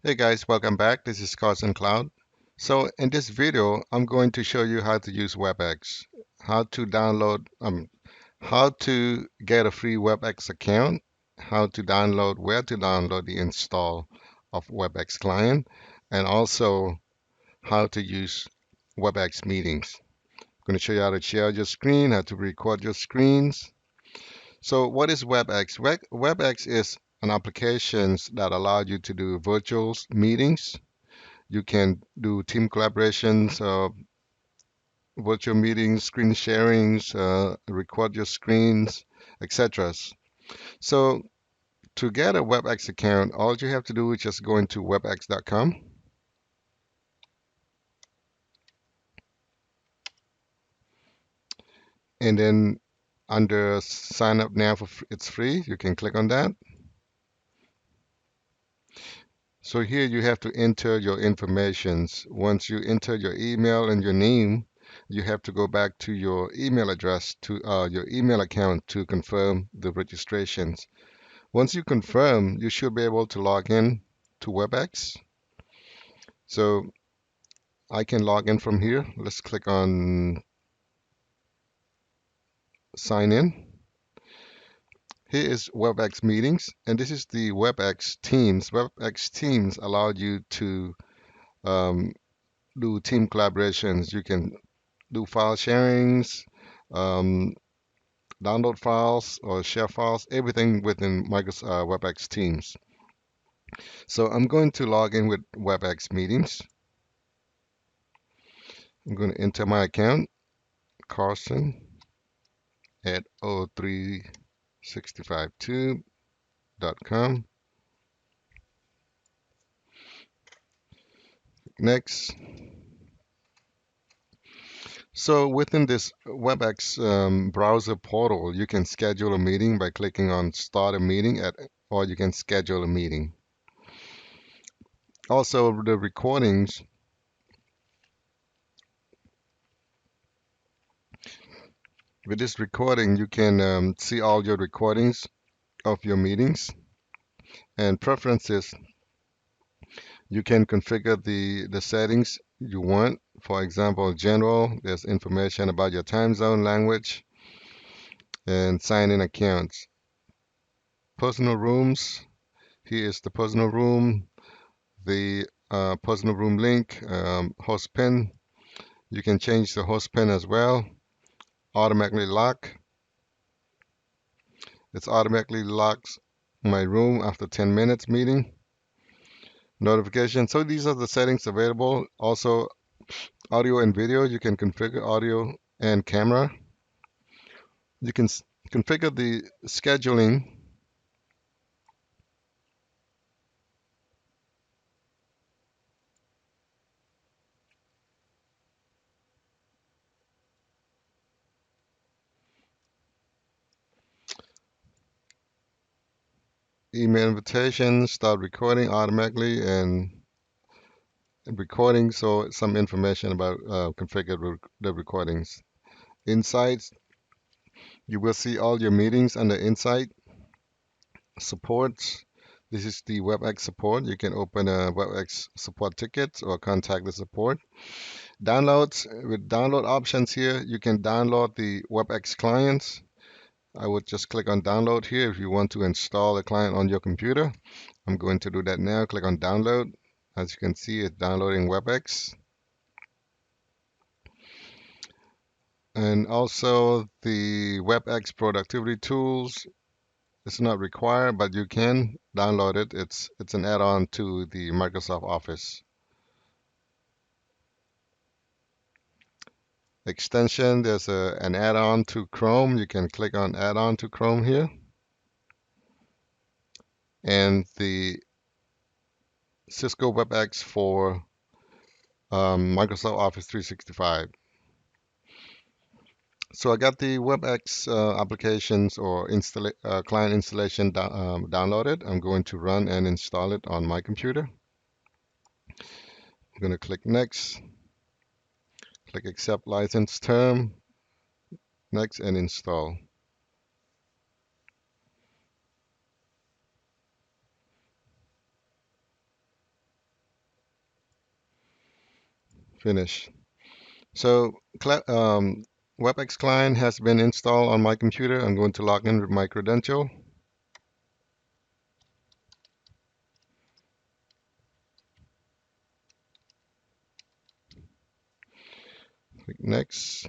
Hey guys, welcome back. This is Carson Cloud. So in this video, I'm going to show you how to use Webex, how to download, how to get a free Webex account, how to download, where to download the install of Webex client, and also how to use Webex Meetings. I'm going to show you how to share your screen, how to record your screens. So what is Webex? Webex is an application that allows you to do virtual meetings. You can do team collaborations, virtual meetings, screen sharings, record your screens, etc. So to get a WebEx account, all you have to do is just go into webex.com, and then under sign up now for it's free, you can click on that. So here you have to enter your informations. Once you enter your email and your name, you have to go back to your email address to your email account to confirm the registrations. Once you confirm, you should be able to log in to WebEx. So I can log in from here. Let's click on sign in. Here is WebEx Meetings, and this is the WebEx Teams. WebEx Teams allow you to um, do team collaborations. You can do file sharings, um, download files or share files, everything within Microsoft WebEx Teams. So I'm going to log in with WebEx Meetings. I'm going to enter my account, Carson at 03652.com. Next. So within this WebEx browser portal, you can schedule a meeting by clicking on Start a Meeting or you can schedule a meeting. Also, the recordings. With this recording, you can see all your recordings of your meetings and preferences. You can configure the settings you want. For example, general, there's information about your time zone, language, and sign in accounts. Personal rooms, here is the personal room, the personal room link, host pin. You can change the host pin as well. Automatically lock. It's automatically locks my room after 10 minutes meeting. Notification. So these are the settings available. Also, audio and video. You can configure audio and camera. You can configure the scheduling. Email invitations, start recording automatically, and recording. So some information about configure the recordings. Insights. You will see all your meetings under Insight. Supports. This is the WebEx support. You can open a WebEx support ticket or contact the support. Downloads. With download options here, you can download the WebEx clients. I would just click on download here if you want to install a client on your computer. I'm going to do that now. Click on download. As you can see, it's downloading WebEx. And also the WebEx productivity tools. It's not required, but you can download it. It's an add-on to the Microsoft Office. Extension, there's an add-on to Chrome. You can click on add-on to Chrome here. And the Cisco WebEx for Microsoft Office 365. So I got the WebEx applications or client installation downloaded. I'm going to run and install it on my computer. I'm going to click next, click accept license term, next, and install. Finish. So WebEx client has been installed on my computer. I'm going to log in with my credential. Click next.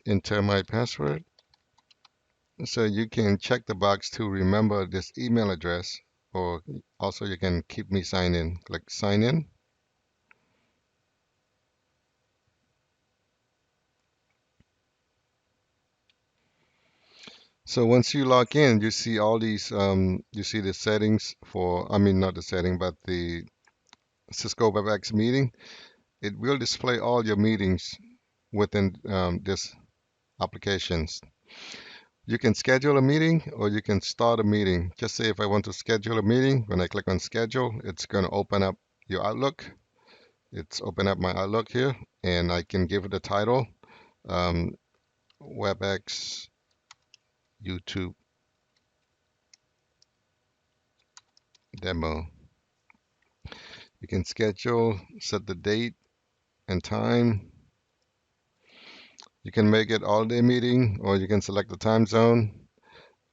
Enter my password. So you can check the box to remember this email address, or also you can keep me sign in. Click sign in. So once you log in, you see all these, you see the settings for, I mean, not the setting, but the Cisco WebEx meeting. It will display all your meetings within this applications. You can schedule a meeting or you can start a meeting. Just say if I want to schedule a meeting, when I click on schedule, it's going to open up your Outlook. It's open up my Outlook here, and I can give it a title, um, WebEx YouTube demo. You can schedule, set the date and time. You can make it all day meeting, or you can select the time zone,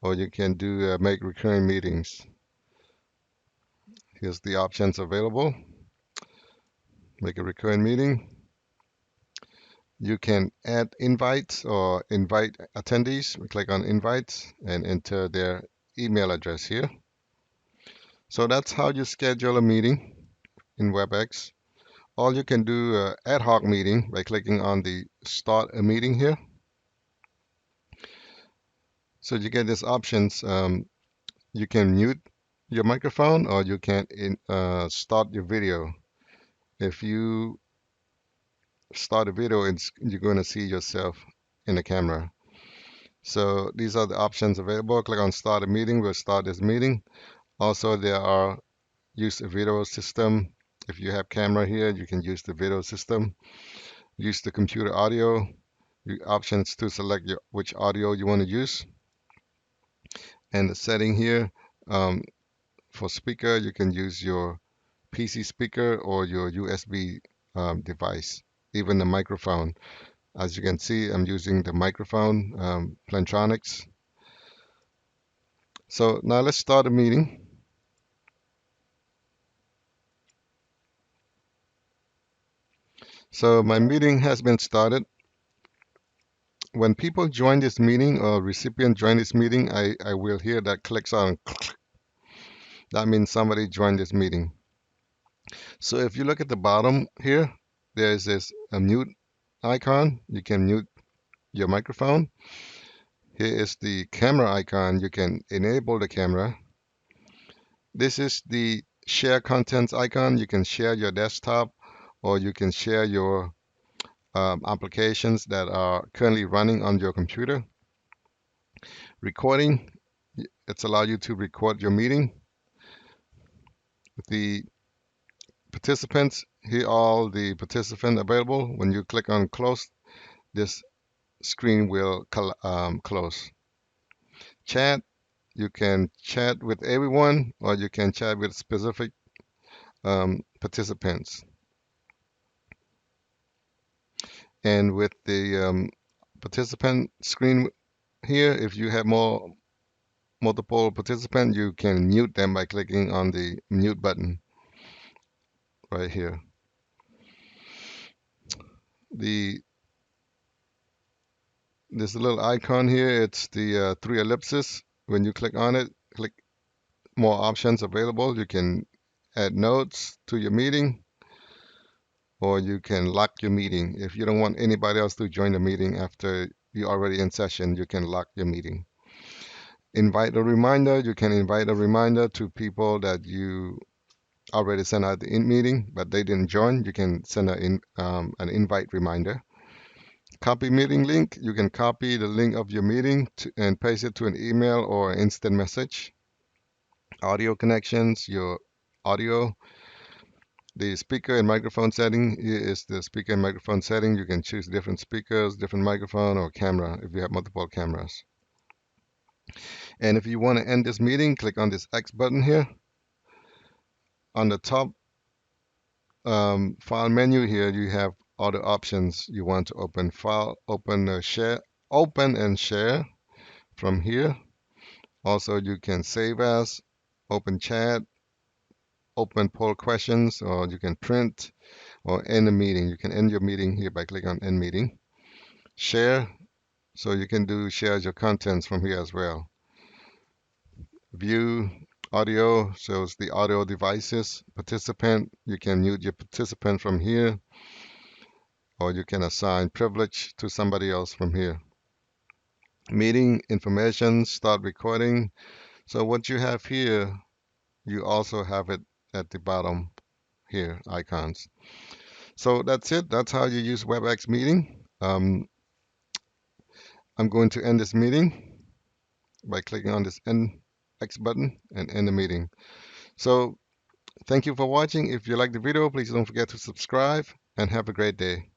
or you can do make recurring meetings. Here's the options available. Make a recurring meeting. You can add invites or invite attendees. We click on invites and enter their email address here. So that's how you schedule a meeting in WebEx. Or you can do an ad hoc meeting by clicking on the start a meeting here. So you get these options. You can mute your microphone or you can start your video. If you start a video, you're going to see yourself in the camera. So these are the options available. Click on start a meeting. We'll start this meeting. Also, there are use a video system. If you have camera here, you can use the video system. Use the computer audio. Options to select which audio you want to use. And the setting here, for speaker, you can use your PC speaker or your USB device. Even the microphone. As you can see, I'm using the microphone, Plantronics. So now let's start a meeting. So my meeting has been started. When people join this meeting or recipient join this meeting, I will hear that clicks on. That means somebody joined this meeting. So if you look at the bottom here, there's this a mute icon. You can mute your microphone. Here is the camera icon. You can enable the camera. This is the share contents icon. You can share your desktop or you can share your applications that are currently running on your computer. Recording, it's allow you to record your meeting. The participants, here all the participants available. When you click on close, this screen will close. Chat, you can chat with everyone or you can chat with specific participants. And with the participant screen here, if you have multiple participants, you can mute them by clicking on the mute button right here. This little icon here, it's the three ellipses. When you click on it, click more options available. You can add notes to your meeting, or you can lock your meeting. If you don't want anybody else to join the meeting after you're already in session, you can lock your meeting. Invite a reminder. You can invite a reminder to people that you already sent out the meeting, but they didn't join. You can send an invite reminder. Copy meeting link. You can copy the link of your meeting and paste it to an email or instant message. Audio connections, your audio. The speaker and microphone setting. Here is the speaker and microphone setting. You can choose different speakers, different microphone, or camera if you have multiple cameras. And if you want to end this meeting, click on this X button here. On the top file menu here, you have other options you want to open. File, open and share from here. Also, you can save as, open chat, open poll questions, or you can print or end a meeting. You can end your meeting here by clicking on end meeting. Share, so you can share your contents from here as well. View audio shows the audio devices. Participant, you can mute your participant from here, or you can assign privilege to somebody else from here. Meeting information, start recording. So what you have here, you also have it at the bottom here, icons. So that's it. That's how you use Webex Meeting. I'm going to end this meeting by clicking on this end X button and end the meeting. So thank you for watching. If you like the video, please don't forget to subscribe and have a great day.